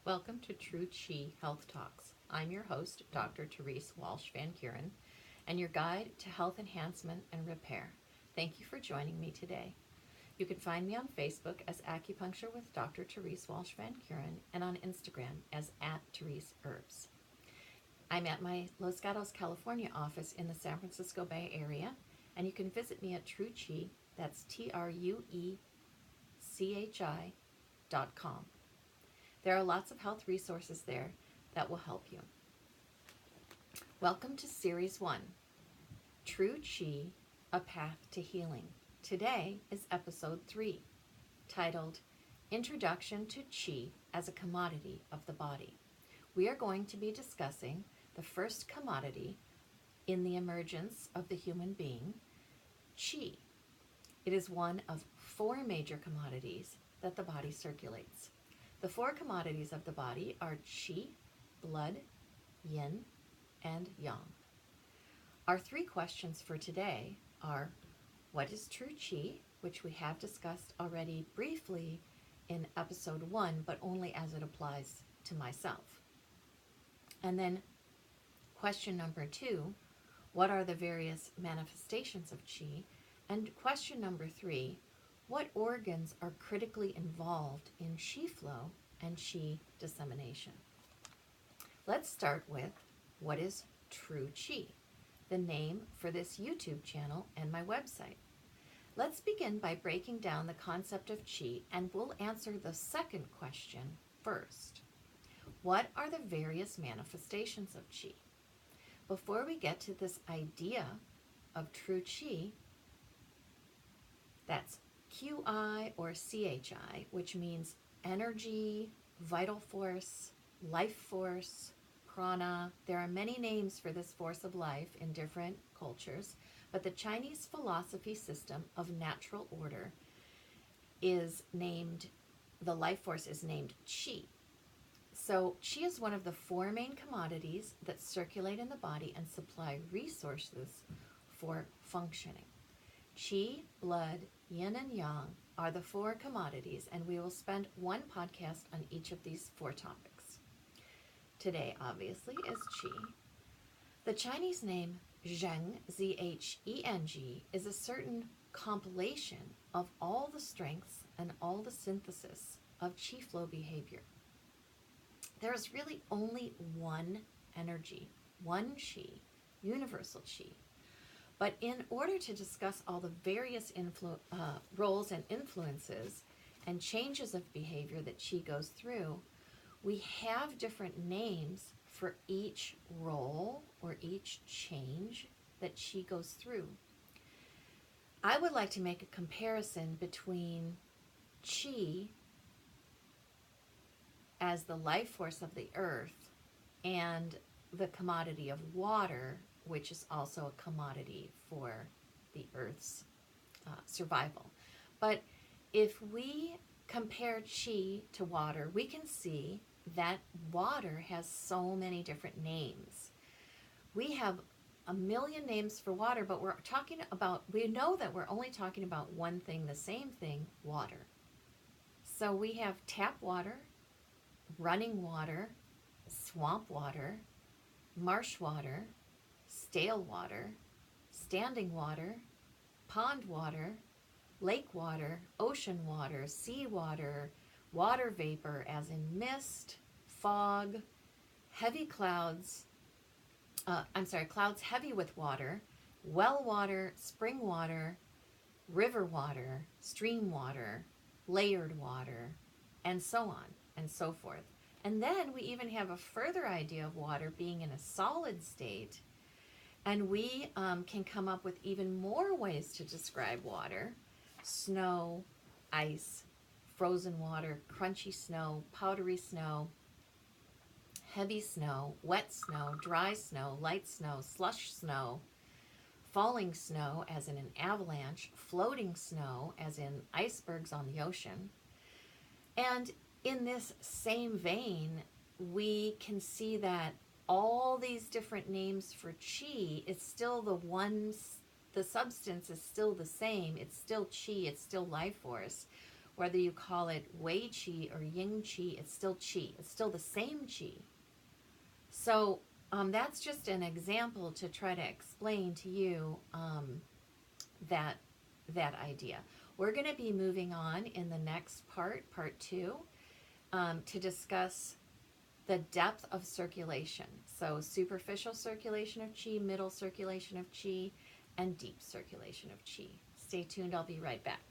Welcome to TrueChi Health Talks. I'm your host, Dr. Therese Walsh Van Kuren, and your guide to health enhancement and repair. Thank you for joining me today. You can find me on Facebook as Acupuncture with Dr. Therese Walsh Van Kuren and on Instagram as @ThereseHerbs. I'm at my Los Gatos, California office in the San Francisco Bay Area, and you can visit me at TrueChi, that's TrueChi.com. There are lots of health resources there that will help you. Welcome to Series 1, True Chi, A Path to Healing. Today is Episode 3, titled Introduction to Chi as a Commodity of the Body. We are going to be discussing the first commodity in the emergence of the human being, Chi. It is one of 4 major commodities that the body circulates. The 4 commodities of the body are Qi, blood, Yin, and Yang. Our 3 questions for today are, what is true Qi, which we have discussed already briefly in episode 1, but only as it applies to myself. And then question number 2, what are the various manifestations of Qi? And question number 3, what organs are critically involved in Qi flow and Qi dissemination? Let's start with what is True Qi, the name for this YouTube channel and my website. Let's begin by breaking down the concept of Qi, and we'll answer the second question first. What are the various manifestations of Qi? Before we get to this idea of True Qi, that's QI or CHI, which means energy, vital force, life force, prana. There are many names for this force of life in different cultures, but the Chinese philosophy system of natural order is named, the life force is named Qi. So Qi is one of the 4 main commodities that circulate in the body and supply resources for functioning. Qi, blood, Yin, and Yang are the 4 commodities, and we will spend one podcast on each of these 4 topics. Today, obviously, is Qi. The Chinese name Zheng, Z-H-E-N-G, is a certain compilation of all the strengths and all the synthesis of Qi flow behavior. There is really only one energy, one Qi, universal Qi. But in order to discuss all the various roles and influences and changes of behavior that Qi goes through, we have different names for each role or each change that Qi goes through. I would like to make a comparison between Qi as the life force of the earth and the commodity of water, which is also a commodity for the earth's survival. But if we compare Qi to water, we can see that water has so many different names. We have a million names for water, but we know that we're only talking about one thing, the same thing, water. So we have tap water, running water, swamp water, marsh water, stale water, standing water, pond water, lake water, ocean water, sea water, water vapor as in mist, fog, heavy clouds, clouds heavy with water, well water, spring water, river water, stream water, layered water, and so on and so forth. And then we even have a further idea of water being in a solid state, and we can come up with even more ways to describe water: snow, ice, frozen water, crunchy snow, powdery snow, heavy snow, wet snow, dry snow, light snow, slush snow, falling snow as in an avalanche, floating snow as in icebergs on the ocean. And in this same vein, we can see that all these different names for Qi, it's still the substance is still the same. It's still Qi, it's still life force. whether you call it Wei Qi or Ying Qi, it's still Qi. It's still the same Qi. So that's just an example to try to explain to you that idea. We're going to be moving on in the next part 2, to discuss the depth of circulation. So superficial circulation of qi, middle circulation of qi, and deep circulation of qi. Stay tuned, I'll be right back.